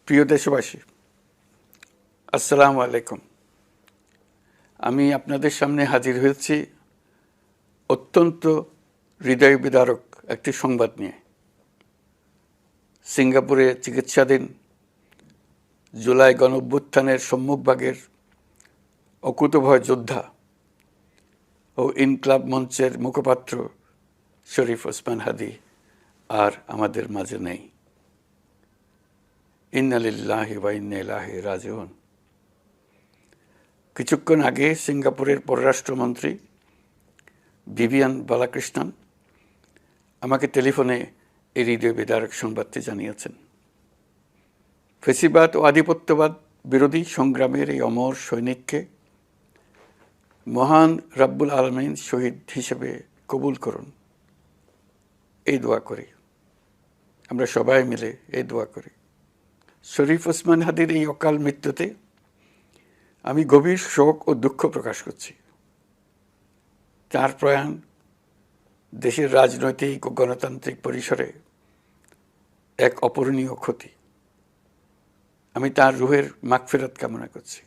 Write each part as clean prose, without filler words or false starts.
প্রিয় দেশবাসী, আসসালামু আলাইকুম। আমি আপনাদের সামনে হাজির হয়েছি অত্যন্ত হৃদয় বিদারক একটি সংবাদ নিয়ে। সিঙ্গাপুরে চিকিৎসাধীন জুলাই গণঅভ্যুত্থানের সম্মুখভাগের অকুতোভয় যোদ্ধা ও ইনকলাব মঞ্চের মুখপাত্র শরীফ ওসমান হাদী আর আমাদের মাঝে নেই। ইন্না লিল্লাহি ওয়া ইন্না ইলাইহি রাজিউন। কিছুক্ষণ আগে সিঙ্গাপুরের পররাষ্ট্রমন্ত্রী ভিভিয়ান বালাকৃষ্ণন আমাকে টেলিফোনে এই হৃদয় বিদারক সংবাদটি জানিয়েছেন। ফেসিবাদ ও আধিপত্যবাদ বিরোধী সংগ্রামের এই অমর সৈনিককে মহান রাব্বুল আলামিন শহীদ হিসেবে কবুল করুন, এই দোয়া করি। আমরা সবাই মিলে এই দোয়া করি। শরীফ ওসমান হাদীর এই অকাল মৃত্যুতে আমি গভীর শোক ও দুঃখ প্রকাশ করছি। তার প্রয়াণ দেশের রাজনৈতিক ও গণতান্ত্রিক পরিসরে এক অপূরণীয় ক্ষতি। আমি তার রুহের মাগফিরাত কামনা করছি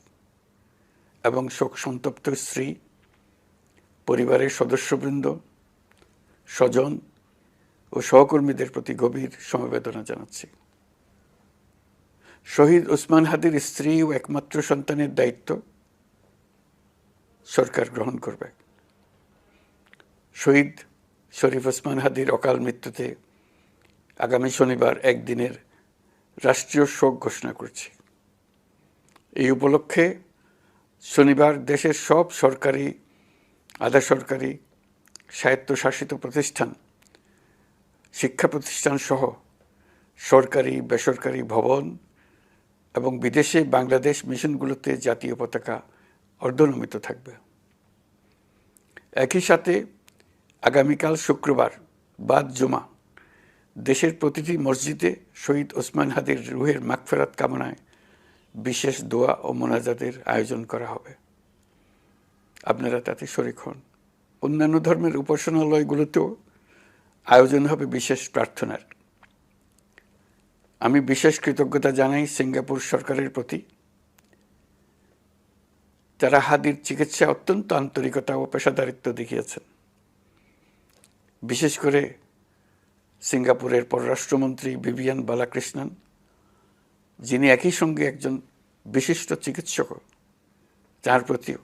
এবং শোক সন্তপ্ত স্ত্রী, পরিবারের সদস্যবৃন্দ, স্বজন ও সহকর্মীদের প্রতি গভীর সমবেদনা জানাচ্ছি। শহীদ ওসমান হাদীর স্ত্রী ও একমাত্র সন্তানের দায়িত্ব সরকার গ্রহণ করবে। শহীদ শরীফ ওসমান হাদীর অকাল মৃত্যুতে আগামী শনিবার একদিনের রাষ্ট্রীয় শোক ঘোষণা করছি। এই উপলক্ষে শনিবার দেশের সব সরকারি, আধা সরকারি, স্বায়ত্তশাসিত প্রতিষ্ঠান, শিক্ষা প্রতিষ্ঠান সহ সরকারি বেসরকারি ভবন এবং বিদেশে বাংলাদেশ মিশনগুলোতে জাতীয় পতাকা অর্ধনমিত থাকবে। একই সাথে আগামীকাল শুক্রবার বাদ জুমা দেশের প্রতিটি মসজিদে শহীদ ওসমান হাদীর রুহের মাগফিরাত কামনায় বিশেষ দোয়া ও মোনাজাতের আয়োজন করা হবে। আপনারা তাতে শরীক হন। অন্যান্য ধর্মের উপাসনালয়গুলোতেও আয়োজন হবে বিশেষ প্রার্থনার। আমি বিশেষ কৃতজ্ঞতা জানাই সিঙ্গাপুর সরকারের প্রতি। তারা হাদীর চিকিৎসায় অত্যন্ত আন্তরিকতা ও পেশাদারিত্ব দেখিয়েছেন। বিশেষ করে সিঙ্গাপুরের পররাষ্ট্রমন্ত্রী ভিভিয়ান বালাকৃষ্ণন, যিনি একই সঙ্গে একজন বিশিষ্ট চিকিৎসক, তার প্রতিও।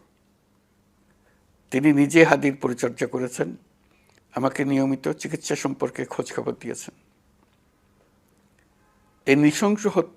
তিনি নিজে হাদীর পরিচর্যা করেছেন, আমাকে নিয়মিত চিকিৎসা সম্পর্কে খোঁজখবর দিয়েছেন। এই নৃশংস হত্যা